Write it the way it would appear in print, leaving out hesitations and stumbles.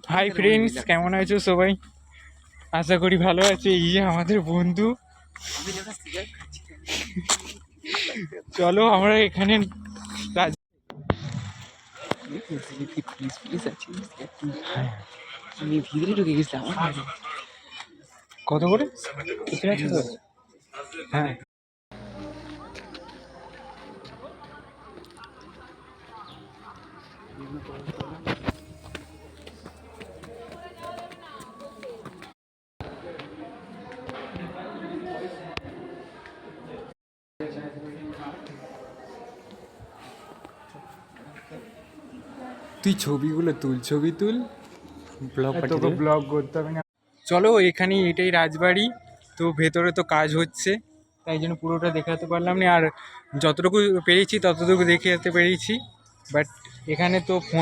Hi friends, কেমন আছো সবাই? আশা করি ভালো আছে। এই যে আমাদের বন্ধু। চলো আমরা এখানে ভিতরে ঢুকে গেছিলাম। কত করে? হ্যাঁ, তুই ছবিগুলো তুল, ছবি তুল, তোকে ব্লগ করতে হবে না। চলো, এখানে এটাই রাজবাড়ি। তো ভেতরে তো কাজ হচ্ছে, তাই জন্য পুরোটা দেখাতে পারলাম না। আর যতটুকু পেরেছি ততটুকু দেখে যেতে পেরেছি। বাট এখানে তো ফোন